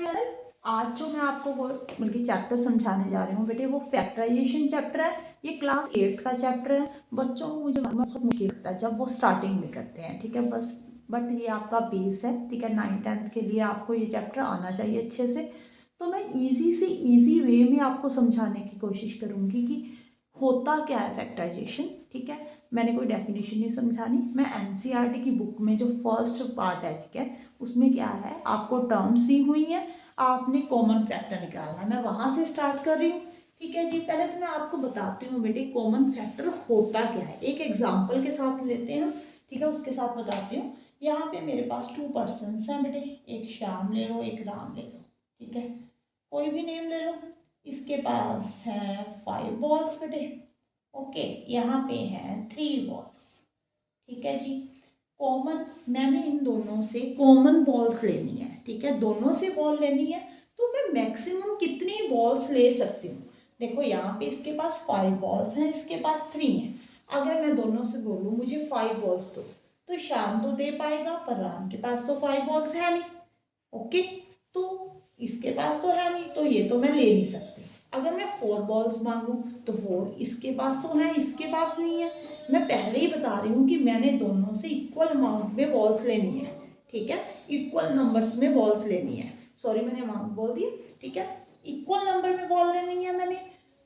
आज जो मैं आपको वो बल्कि चैप्टर समझाने जा रही हूँ बेटे, वो फैक्टराइजेशन चैप्टर है। ये क्लास 8th का चैप्टर है। बच्चों को मुझे बहुत मुश्किल लगता है जब वो स्टार्टिंग में करते हैं, ठीक है। बट ये आपका बेस है, ठीक है। 9th-10th के लिए आपको ये चैप्टर आना चाहिए अच्छे से। तो मैं ईजी से ईजी वे में आपको समझाने की कोशिश करूँगी कि होता क्या है फैक्टराइजेशन, ठीक है। मैंने कोई डेफिनेशन नहीं समझानी, मैं एनसीईआरटी की बुक में जो फर्स्ट पार्ट है, ठीक है, उसमें क्या है, आपको टर्म्स दी हुई हैं, आपने कॉमन फैक्टर निकालना है। मैं वहाँ से स्टार्ट कर रही हूँ, ठीक है जी। पहले तो मैं आपको बताती हूँ बेटे कॉमन फैक्टर होता क्या है। एक एग्जाम्पल के साथ लेते हैं हम, ठीक है, उसके साथ बताती हूँ। यहाँ पे मेरे पास 2 पर्सन्स हैं बेटे, एक श्याम ले लो, एक राम ले लो, ठीक है, कोई भी नेम ले लो। इसके पास है 5 बॉल्स बेटे, ओके। यहाँ पे हैं 3 बॉल्स, ठीक है जी। कॉमन, मैंने इन दोनों से कॉमन बॉल्स लेनी है, ठीक है, दोनों से बॉल लेनी है। तो मैं मैक्सिमम कितनी बॉल्स ले सकती हूँ? देखो यहाँ पे इसके पास 5 बॉल्स हैं, इसके पास 3 हैं। अगर मैं दोनों से बोलूँ मुझे 5 बॉल्स दो, तो श्याम तो दे पाएगा, पर राम के पास तो 5 बॉल्स है नहीं, ओके। तो इसके पास तो है नहीं, तो ये तो मैं ले नहीं सकती। अगर मैं 4 बॉल्स मांगू तो 4 इसके पास तो है, इसके पास नहीं है। मैं पहले ही बता रही हूँ कि मैंने दोनों से इक्वल अमाउंट में बॉल्स लेनी है, ठीक है, इक्वल नंबर्स में बॉल्स लेनी है। सॉरी मैंने अमाउंट बोल दिया, ठीक है, इक्वल नंबर में बॉल लेनी है मैंने।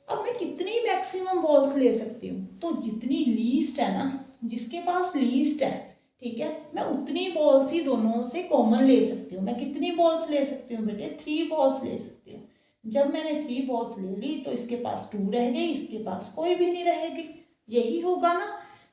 अब मैं कितनी मैक्सिमम बॉल्स ले सकती हूँ? तो जितनी लीस्ट है ना, जिसके पास लीस्ट है, ठीक है, मैं उतनी बॉल्स ही दोनों से कॉमन ले सकती हूँ। मैं कितनी बॉल्स ले सकती हूँ बेटे? 3 बॉल्स ले सकती हूँ। जब मैंने 3 बॉल्स ले ली तो इसके पास 2 रह गई, इसके पास कोई भी नहीं रहेगी, यही होगा ना,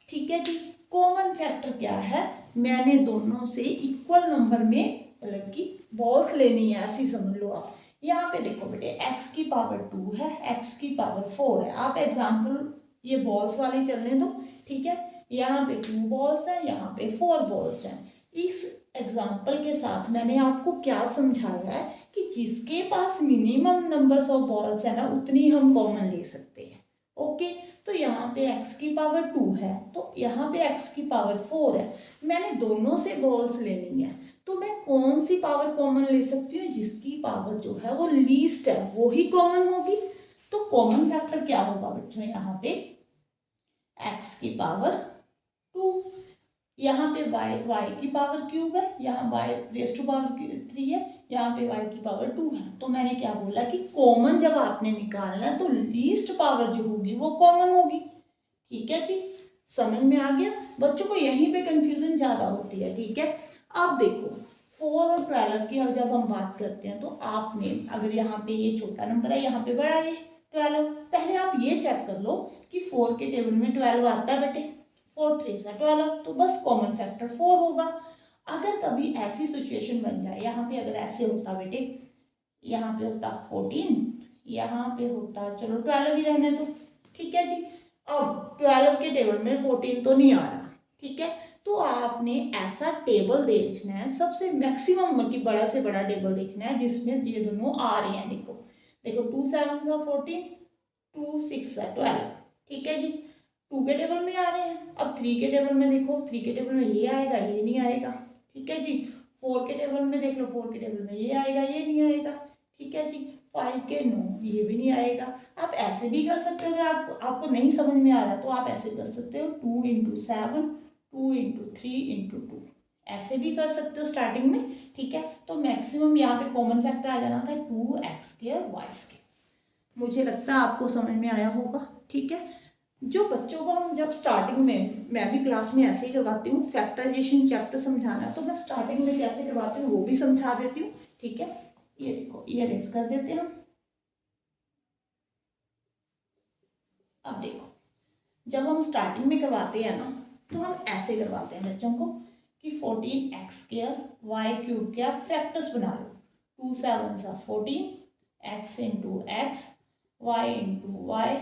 ठीक है जी। कॉमन फैक्टर क्या है? मैंने दोनों से इक्वल नंबर में मतलब कि बॉल्स लेनी है, ऐसी समझ लो आप। यहाँ पे देखो बेटे x की पावर 2 है, x की पावर 4 है। आप एग्जाम्पल ये बॉल्स वाली चलने दो, ठीक है। यहाँ पे 2 बॉल्स हैं, यहाँ पे 4 बॉल्स हैं। इस एग्जाम्पल के साथ मैंने आपको क्या समझाया है कि जिसके पास मिनिमम नंबर्स ऑफ बॉल्स है ना, उतनी हम कॉमन ले सकते हैं, ओके। तो यहाँ पे x की पावर 2 है, तो यहाँ पे x की पावर 4 है। मैंने दोनों से बॉल्स लेनी है, तो मैं कौन सी पावर कॉमन ले सकती हूँ? जिसकी पावर जो है वो लीस्ट है, वो ही कॉमन होगी। तो कॉमन फैक्टर क्या होगा बच्चों? यहाँ पे x की पावर 2, यहाँ पे y की पावर क्यूब है, यहाँ y रेस टू पावर 3 है, यहाँ पे y की पावर 2 है। तो मैंने क्या बोला कि कॉमन जब आपने निकालना है तो लीस्ट पावर जो होगी वो कॉमन होगी, ठीक है जी। समझ में आ गया? बच्चों को यहीं पे कंफ्यूजन ज्यादा होती है, ठीक है। अब देखो 4 और 12 की जब हम बात करते हैं तो आपने अगर यहाँ पे ये छोटा नंबर है, यहाँ पे बड़ा है 12, पहले आप ये चेक कर लो कि 4 के टेबल में 12 आता है बेटे, 4 3 12, तो बस कॉमन फैक्टर 4 होगा। अगर कभी ऐसी सिचुएशन बन जाए, यहाँ पे अगर ऐसे होता बेटे, यहाँ पे होता 14, यहाँ पे होता, चलो 12 ही रहने दो, ठीक है जी। अब 12 के टेबल में 14 तो नहीं आ रहा, ठीक है। तो आपने ऐसा टेबल देखना है, सबसे मैक्सिमम की बड़ा से बड़ा टेबल देखना है जिसमें ये दोनों आ रहे हैं। देखो देखो 2 7 14, 2 6 12, ठीक है जी। 2 के टेबल में आ रहे हैं। अब 3 के टेबल में देखो, 3 के टेबल में ये आएगा, ये नहीं आएगा, ठीक है जी। 4 के टेबल में देख लो, 4 के टेबल में ये आएगा, ये नहीं आएगा, ठीक है जी। 5 के नो, ये भी नहीं आएगा। आप ऐसे भी कर सकते हो, अगर आपको नहीं समझ में आ रहा तो आप ऐसे कर सकते हो, 2 इंटू 7, 2 इंटू 3 इंटू 2, ऐसे भी कर सकते हो स्टार्टिंग में, ठीक है। तो मैक्सिमम यहाँ पे कॉमन फैक्टर आ जाना था 2x² y²। मुझे लगता है आपको समझ में आया होगा, ठीक है। जो बच्चों को हम जब स्टार्टिंग में, मैं भी क्लास में ऐसे ही करवाती हूँ, फैक्टराइजेशन चैप्टर समझाना तो मैं स्टार्टिंग में कैसे करवाती हूँ वो भी समझा देती हूँ, ठीक है। ये देखो, ये रेस कर देते हैं हम। अब देखो जब हम स्टार्टिंग में करवाते हैं ना, तो हम ऐसे करवाते हैं बच्चों को कि 14x² y³ के आप फैक्टर्स बना लो। 2 7 14, x into x, y into y,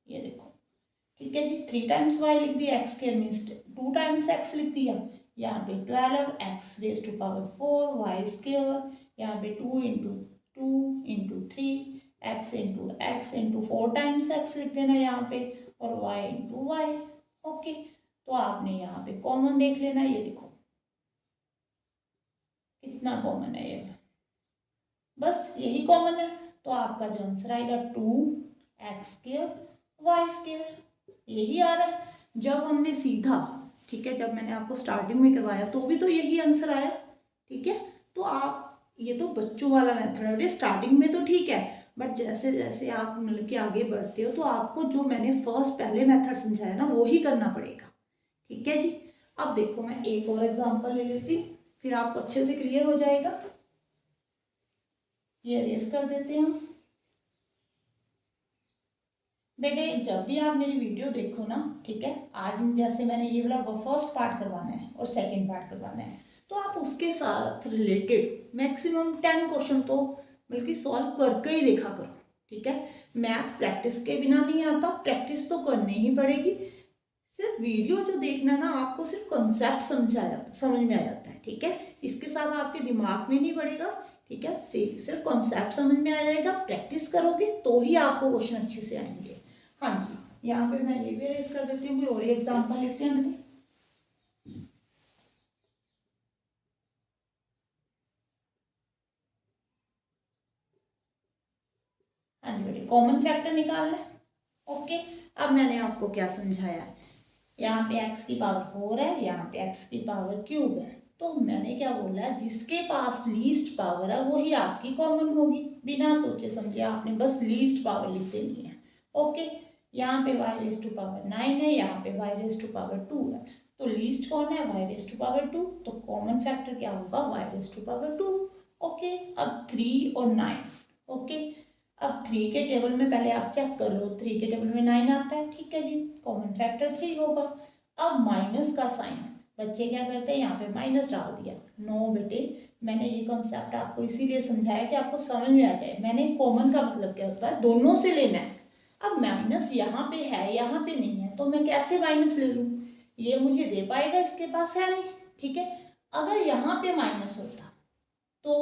ये देखो, ठीक है जी। 3 टाइम्स y लिख दिया, x² मीन्स 2 टाइम्स x लिख दिया। यहाँ पे 12x raise to power 4 y², यहाँ पे 2 into 2 into 3 x into x into 4 times x लिख देना यहाँ पे, और y इंटू वाई, ओके। तो आपने यहाँ पे कॉमन देख लेना, ये देखो कितना कॉमन है ये। यही कॉमन है, तो आपका जो आंसर आएगा 2x² y², यही आ रहा है। जब हमने सीधा, ठीक है, जब मैंने आपको स्टार्टिंग में करवाया तो भी तो यही आंसर आया, ठीक है। तो आप, ये तो बच्चों वाला मेथड है, स्टार्टिंग में तो ठीक है, बट जैसे जैसे आप मतलब कि आगे बढ़ते हो तो आपको जो मैंने पहले मेथड समझाया ना वो ही करना पड़ेगा, ठीक है जी। अब देखो मैं एक और एग्जांपल ले लेती हूँ, फिर आपको अच्छे से क्लियर हो जाएगा। ये अरेज कर देते हैं हम। बेटे जब भी आप मेरी वीडियो देखो ना, ठीक है, आज जैसे मैंने ये वाला फर्स्ट पार्ट करवाना है और सेकंड पार्ट करवाना है, तो आप उसके साथ रिलेटेड मैक्सिमम 10 क्वेश्चन तो बल्कि सॉल्व करके ही देखा करो, ठीक है। मैथ प्रैक्टिस के बिना नहीं आता, प्रैक्टिस तो करनी ही पड़ेगी। सिर्फ वीडियो जो देखना ना, आपको सिर्फ कॉन्सेप्ट समझ में आ जाता है, ठीक है। इसके साथ आपके दिमाग में नहीं पड़ेगा, ठीक है, सिर्फ कॉन्सेप्ट समझ में आ जाएगा। प्रैक्टिस करोगे तो ही आपको क्वेश्चन अच्छे से आएंगे। हाँ जी, यहाँ पे मैं ये भी अरेज कर देती हूँ, कोई और एग्जाम्पल लेते हैं बेटे। हाँ जी बेटे, कॉमन फैक्टर निकालना है। ओके, अब मैंने आपको क्या समझाया, यहाँ पे x की पावर 4 है, यहाँ पे x की पावर क्यूब है, तो मैंने क्या बोला, जिसके पास लीस्ट पावर है वही आपकी कॉमन होगी। बिना सोचे समझे आपने बस लीस्ट पावर लिख देनी है। ओके, यहाँ पे y⁻⁹ है, यहाँ पे y⁻² है, तो लीस्ट कौन है, y⁻², तो कॉमन फैक्टर क्या होगा, y⁻²। ओके, अब 3 और 9, ओके, अब 3 के टेबल में पहले आप चेक कर लो, 3 के टेबल में 9 आता है, ठीक है जी, कॉमन फैक्टर 3 होगा। अब माइनस का साइन, बच्चे क्या करते हैं, यहाँ पे माइनस डाल दिया। नो बेटे, मैंने ये कॉन्सेप्ट आपको इसीलिए समझाया कि आपको समझ में आ जाए। मैंने कॉमन का मतलब क्या होता है, दोनों से लेना है। अब माइनस यहाँ पे है, यहाँ पे नहीं है, तो मैं कैसे माइनस ले लूँ, ये मुझे दे पाएगा, इसके पास है नहीं, ठीक है। अगर यहाँ पे माइनस होता तो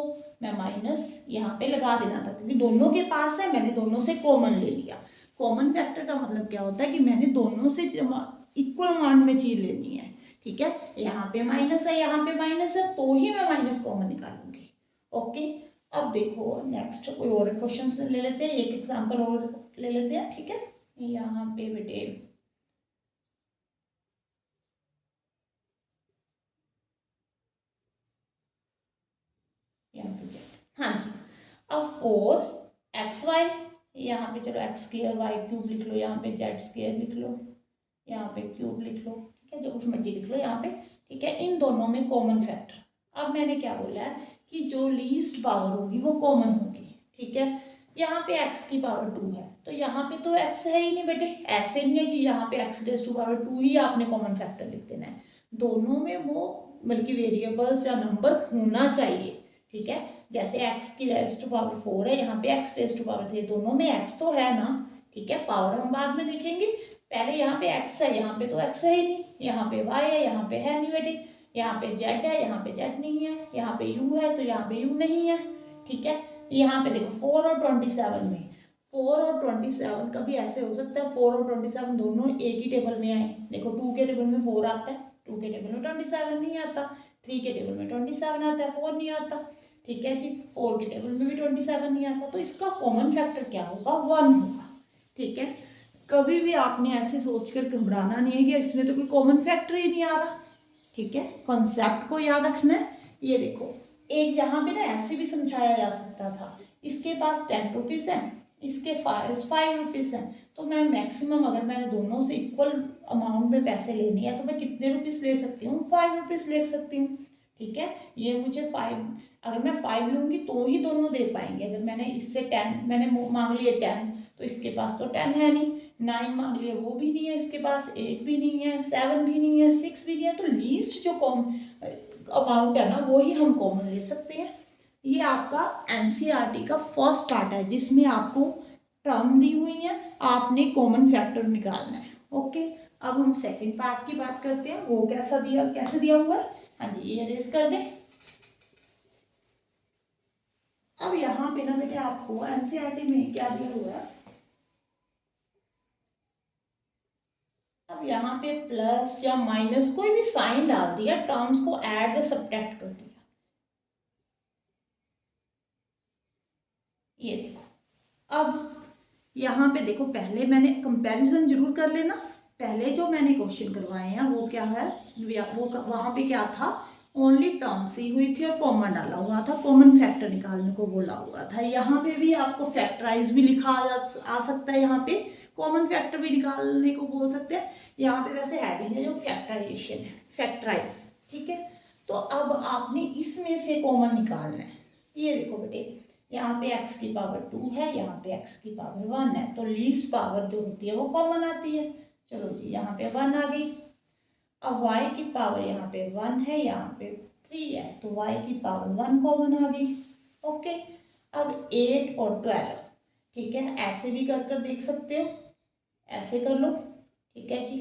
मैं माइनस यहाँ पे लगा देना था, क्योंकि दोनों के पास है, मैंने दोनों से कॉमन ले लिया। कॉमन फैक्टर का मतलब क्या होता है कि मैंने दोनों से इक्वल अमाउंट में चीज लेनी है, ठीक है। यहाँ पे माइनस है, यहाँ पे माइनस है, तो ही मैं माइनस कॉमन निकालूंगी। ओके, अब देखो नेक्स्ट कोई और क्वेश्चन ले लेते हैं, एक एग्जाम्पल और ले लेते हैं, ठीक है। यहाँ पे बेटे यहाँ पे जेड, हाँ जी, अब 4xy, यहाँ पे चलो x²y³ लिख लो, यहाँ पे z² लिख लो, यहाँ पे क्यूब लिख लो, ठीक है, जो कुछ मर्जी लिख लो यहाँ पे, ठीक है। इन दोनों में कॉमन फैक्टर, अब मैंने क्या बोला है कि जो लीस्ट पावर होगी वो कॉमन होगी, ठीक है। यहाँ पे x की पावर 2 है, तो यहाँ पे तो x है ही नहीं बेटे, ऐसे नहीं है कि यहाँ पे x⁻² ही आपने कॉमन फैक्टर लिख देना है। दोनों में वो बल्कि वेरिएबल्स या नंबर होना चाहिए, ठीक है। जैसे x⁻⁴ है, यहाँ पे x⁻3, दोनों में x तो है ना, ठीक है। पावर हम बाद में देखेंगे, पहले यहाँ पे x है, यहाँ पे तो x है ही नहीं, यहाँ पे y है, यहाँ पे है नहीं बेटे, यहाँ पे z है, यहाँ पे z नहीं है, यहाँ पे u है तो यहाँ पे u नहीं है, ठीक है। यहाँ पे देखो 4 और 27 में, 4 और 27 कभी ऐसे हो सकता है 4 और 27 दोनों एक ही टेबल में आए। देखो 2 के टेबल में 4 आता है, 2 के टेबल में 27 नहीं आता, 3 के टेबल में 27 आता है, 4 नहीं आता, ठीक है जी। 4 के टेबल में भी 27 नहीं आता, तो इसका कॉमन फैक्टर क्या होगा, 1 होगा, ठीक है। कभी भी आपने ऐसे सोचकर घबराना नहीं है कि इसमें तो कोई कॉमन फैक्टर ही नहीं आ रहा, ठीक है। कॉन्सेप्ट को याद रखना है। ये देखो एक यहाँ पे ना ऐसे भी समझाया जा सकता था, इसके पास 10 रुपीज़ है, इसके 5 रुपीज़ हैं, तो मैं मैक्सिमम अगर मैंने दोनों से इक्वल अमाउंट में पैसे लेनी है तो मैं कितने रुपीज़ ले सकती हूँ, 5 रुपीज़ ले सकती हूँ, ठीक है। ये मुझे 5, अगर मैं 5 लूँगी तो ही दोनों दे पाएंगे। अगर मैंने इससे 10 मैंने मांग लिए 10, तो इसके पास तो 10 है नहीं, 9 मांग लिए वो भी नहीं है इसके पास, 8 भी नहीं है, 7 भी नहीं है, 6 भी नहीं है, तो लीस्ट जो अमाउंट है ना वो ही हम कॉमन ले सकते हैं। ये आपका एनसीईआरटी का फर्स्ट पार्ट है जिसमें आपको टर्म दी हुई है, आपने कॉमन फैक्टर निकालना है। ओके, अब हम सेकंड पार्ट की बात करते हैं, वो कैसे दिया हुआ है। हाँ जी, ये अरेज कर दें। अब यहाँ पे ना बेटे आपको एनसीईआरटी में क्या दिया हुआ है, अब यहाँ पे प्लस या माइनस कोई भी साइन डाल दिया, टर्म्स को ऐड या सब्ट्रैक्ट कर दिया। ये देखो, अब यहाँ पे देखो, पहले मैंने कंपैरिजन जरूर कर लेना। पहले जो मैंने क्वेश्चन करवाए हैं वो क्या है, वो वहाँ पे क्या था, ओनली टर्म्स ही हुई थी और कॉमन डाला हुआ था, कॉमन फैक्टर निकालने को बोला हुआ था। यहाँ पे भी आपको फैक्टराइज भी लिखा आ सकता है, यहाँ पे कॉमन फैक्टर भी निकालने को बोल सकते हैं। यहाँ पे वैसे हेडिंग है जो फैक्टराइजेशन है, फैक्टराइज, ठीक है। तो अब आपने इसमें से कॉमन निकालना है। ये देखो बेटे, यहाँ पे x की पावर 2 है, यहाँ पे x की पावर 1 है, तो लीस्ट पावर जो होती है वो कॉमन आती है। चलो जी, यहाँ पे 1 आ गई। अब y की पावर यहाँ पे 1 है, यहाँ पे 3 है, तो y की पावर 1 कॉमन आ गई। ओके, अब 8 और 12, ठीक है, ऐसे भी कर कर देख सकते हो, ऐसे कर लो, ठीक है जी।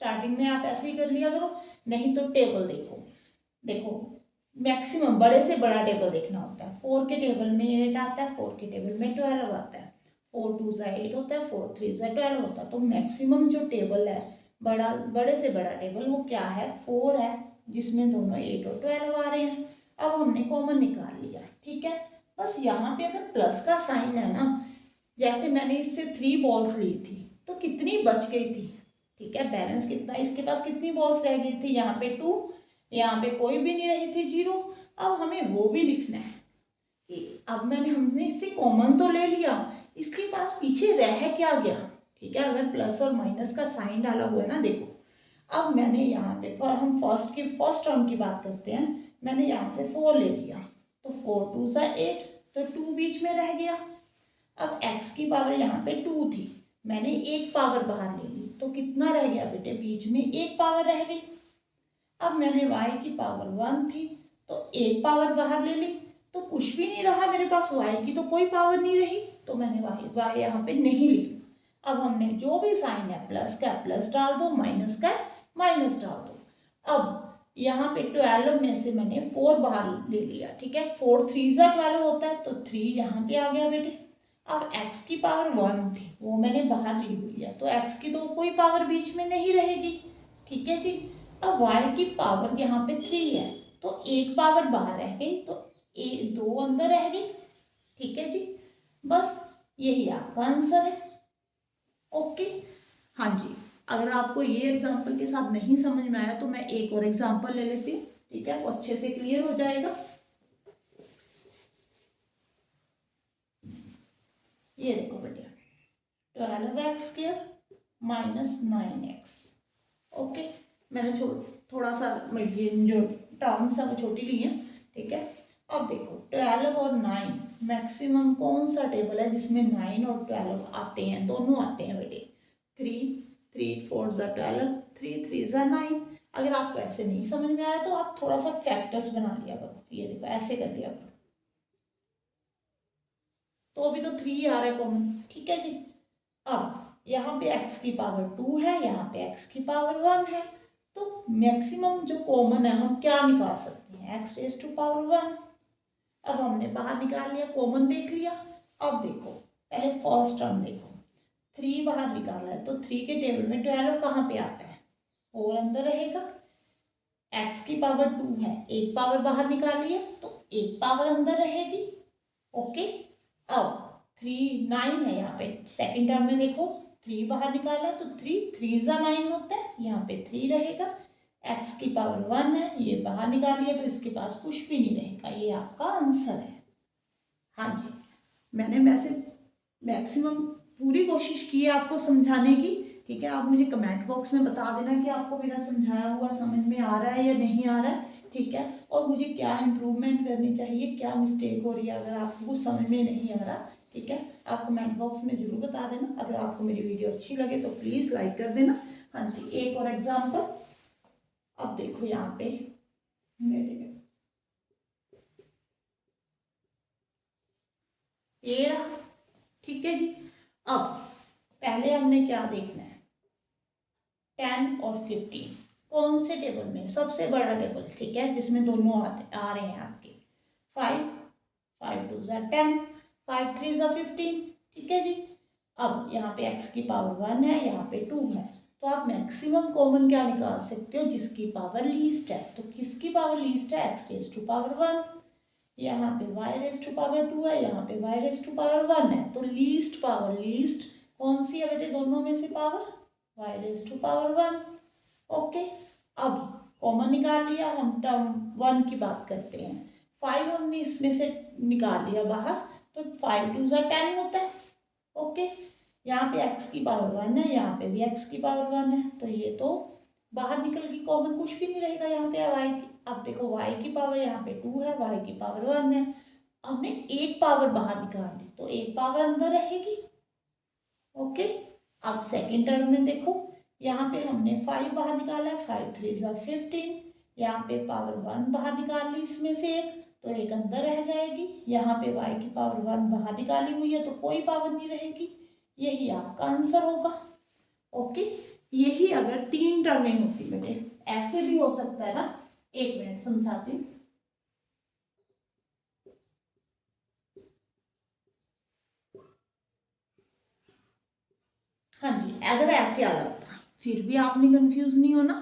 स्टार्टिंग में आप ऐसे ही कर लिया करो, नहीं तो टेबल देखो। देखो, मैक्सिमम बड़े से बड़ा टेबल देखना होता है। 4 के टेबल में 8 आता है, 4 के टेबल में 12 आता है, 4 2 ज़ा 8 होता है, 4 3 ज़ा 12 होता है। तो मैक्सिमम जो टेबल है, बड़े से बड़ा टेबल, वो क्या है, 4 है, जिसमें दोनों 8 और 12 आ रहे हैं। अब हमने कॉमन निकाल लिया, ठीक है। बस यहाँ पे अगर प्लस का साइन है ना, जैसे मैंने इससे 3 बॉल्स ली थी, तो कितनी बच गई थी, ठीक है, बैलेंस कितना, इसके पास कितनी बॉल्स रह गई थी, यहाँ पे 2, यहाँ पे कोई भी नहीं रही थी, 0। अब हमें वो भी लिखना है कि अब हमने इससे कॉमन तो ले लिया, इसके पास पीछे रह क्या गया, ठीक है। अगर प्लस और माइनस का साइन डाला हुआ है ना, देखो, अब मैंने यहाँ पे हम फर्स्ट टर्म की बात करते हैं, मैंने यहाँ से 4 ले लिया, तो 4 2 ज़ा 8, तो 2 बीच में रह गया। अब x की पावर यहाँ पे 2 थी, मैंने एक पावर बाहर ले ली, तो कितना रह गया बेटे, बीच में एक पावर रह गई। अब मैंने y की पावर 1 थी, तो एक पावर बाहर ले ली, तो कुछ भी नहीं रहा मेरे पास, y की तो कोई पावर नहीं रही, तो मैंने y यहाँ पे नहीं लिखा। अब हमने जो भी साइन है, प्लस का प्लस डाल दो, माइनस का माइनस डाल दो। अब यहाँ पे 12 में से मैंने 4 बाहर ले लिया, ठीक है, 4 3 ज़ा 12 होता है, तो 3 यहाँ पे आ गया बेटे। अब x की पावर 1 थी, वो मैंने बाहर ली हुई है, तो x की तो कोई पावर बीच में नहीं रहेगी, ठीक है जी। अब y की पावर यहाँ पे 3 है, तो एक पावर बाहर रह गई, तो 2 अंदर रह गई, ठीक है जी। बस यही आपका आंसर है। ओके, हाँ जी। अगर आपको ये एग्जाम्पल के साथ नहीं समझ में आया तो मैं एक और एग्जाम्पल ले लेती हूँ, ठीक है, वो अच्छे से क्लियर हो जाएगा। ये देखो बेटा, 12x² माइनस 9x। ओके, मैंने थोड़ा सा जो टर्म्स है वो छोटी ली है, ठीक है। अब देखो, 12 और 9, मैक्सिमम कौन सा टेबल है जिसमें 9 और 12 आते हैं, दोनों आते हैं बेटे। 3 4 ज़ा 12, 3 3 ज़ा 9। अगर आपको ऐसे नहीं समझ में आ रहा है तो आप थोड़ा सा फैक्टर्स बना लिया करो, ये देखो ऐसे कर लिया करो, तो अभी तो 3 आ रहा है कॉमन, ठीक है जी। अब यहाँ पे x की पावर 2 है, यहाँ पे x की पावर 1 है, तो मैक्सिमम जो कॉमन है हम क्या निकाल सकते हैं, x रेज़ टू पावर 1। अब हमने बाहर निकाल लिया, कॉमन देख लिया। अब देखो, पहले फर्स्ट टर्म देखो, 3 बाहर निकाला है, तो 3 के टेबल में 12 कहाँ पे आता है, 4 अंदर रहेगा। x की पावर 2 है, एक पावर बाहर निकाली है, तो एक पावर अंदर रहेगी। ओके, अब 3 9 है, यहाँ पे सेकेंड टर्म में देखो, 3 बाहर निकाला, तो 3 3 ज़ा 9 होता है, यहाँ पे 3 रहेगा। x की पावर 1 है, ये बाहर निकालिए, तो इसके पास कुछ भी नहीं रहेगा, ये आपका आंसर है। हाँ जी, मैंने वैसे मैक्सिमम पूरी कोशिश की है आपको समझाने की, ठीक है। आप मुझे कमेंट बॉक्स में बता देना कि आपको मेरा समझाया हुआ समझ में आ रहा है या नहीं आ रहा है, ठीक है। और मुझे क्या इम्प्रूवमेंट करनी चाहिए, क्या मिस्टेक हो रही है, अगर आपको कुछ समझ में नहीं आ रहा, ठीक है, आप कमेंट बॉक्स में ज़रूर बता देना। अगर आपको मेरी वीडियो अच्छी लगे तो प्लीज़ लाइक कर देना। हाँ जी, एक और एग्जाम्पल, अब देखो यहाँ पे मेरे ये रहा, ठीक है जी। अब पहले हमने क्या देखना है, 10 और 15 कौन से टेबल में, सबसे बड़ा टेबल, ठीक है, जिसमें दोनों आ रहे हैं आपके। 5 5 2 ज़ा 10, 5 3 ज़ा 15, ठीक है जी। अब यहाँ पे x की पावर 1 है, यहाँ पे 2 है, तो आप मैक्सिमम कॉमन क्या निकाल सकते हो, जिसकी पावर लीस्ट है। तो किसकी पावर लीस्ट है, x रेज़ टू पावर 1। यहाँ पे y रेज टू पावर 2 है, यहाँ पे y रेज टू पावर 1 है। तो लीस्ट पावर, लीस्ट कौन सी है बेटे दोनों में से power? y raise to power 1। Okay, अब कॉमन निकाल लिया, हम टर्म 1 की बात करते हैं। 5 हमने इसमें से निकाल लिया बाहर, तो 5 2 ज़ा 10 होता है। ओके, यहाँ पे x की पावर 1 है, यहाँ पे भी x की पावर 1 है, तो ये तो बाहर निकल गई, कॉमन कुछ भी नहीं रहेगा यहाँ पे। y की, अब देखो y की पावर यहाँ पे 2 है, y की पावर 1 है, हमने एक पावर बाहर निकाल ली, तो एक पावर अंदर रहेगी। ओके, अब सेकेंड टर्म में देखो, यहाँ पे हमने 5 बाहर निकाला है, 5 3 ज़ा 15, यहाँ पे पावर 1 बाहर निकाल ली इसमें से एक, तो एक अंदर रह जाएगी। यहाँ पे y की पावर 1 बाहर निकाली हुई है, तो कोई पावर नहीं रहेगी। यही आपका आंसर होगा। ओके, यही अगर 3 टर्में होती बेटे, ऐसे भी हो सकता है ना। 1 मिनट समझाती हूँ। हाँ जी, अगर ऐसे आ जाता फिर भी आपने कंफ्यूज नहीं होना।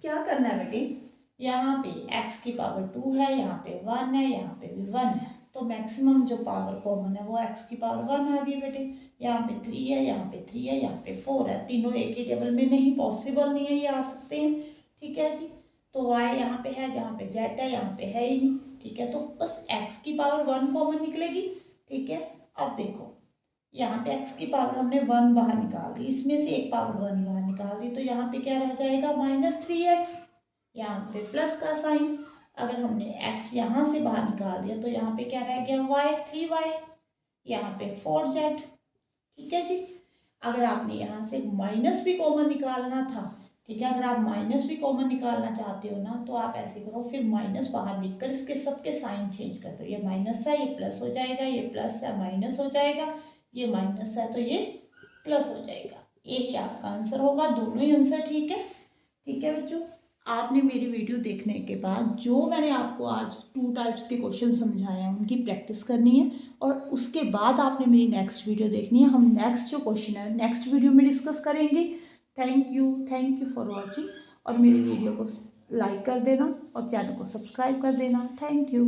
क्या करना है बेटे, यहाँ पे x की पावर 2 है, यहाँ पे 1 है, यहाँ पे भी 1 है, तो मैक्सिमम जो पावर कॉमन है वो x की पावर 1 आ गई बेटे। यहाँ पे 3 है, यहाँ पे 3 है, यहाँ पे 4 है, तीनों एक ही टेबल में नहीं, पॉसिबल नहीं है ये आ सकते हैं। ठीक है जी, तो y यहाँ पे है, जहाँ पे z है यहाँ पे है ही नहीं। ठीक है, तो बस x की पावर 1 कॉमन निकलेगी। ठीक है, अब देखो यहाँ पे x की पावर हमने 1 बाहर निकाल दी, इसमें से एक पावर 1 बाहर निकाल दी, तो यहाँ पे क्या रह जाएगा -3x, यहाँ पे प्लस का साइन। अगर हमने x यहाँ से बाहर निकाल दिया तो यहाँ पे क्या रह गया y 3y, यहाँ पे 4z। ठीक है जी, अगर आपने यहाँ से माइनस भी कॉमन निकालना था, ठीक है, अगर आप माइनस भी कॉमन निकालना चाहते हो ना, तो आप ऐसे करो, फिर माइनस बाहर लिखकर इसके सबके साइन चेंज कर दो। ये माइनस है, ये प्लस हो जाएगा, ये प्लस है माइनस हो जाएगा, ये माइनस है तो ये प्लस हो जाएगा। यही आपका आंसर होगा, दोनों ही आंसर ठीक है। ठीक है बच्चों, आपने मेरी वीडियो देखने के बाद जो मैंने आपको आज 2 टाइप्स के क्वेश्चन समझाए हैं उनकी प्रैक्टिस करनी है, और उसके बाद आपने मेरी नेक्स्ट वीडियो देखनी है। हम नेक्स्ट जो क्वेश्चन है नेक्स्ट वीडियो में डिस्कस करेंगे। थैंक यू फॉर वॉचिंग, और मेरी वीडियो को लाइक कर देना और चैनल को सब्सक्राइब कर देना। Thank you.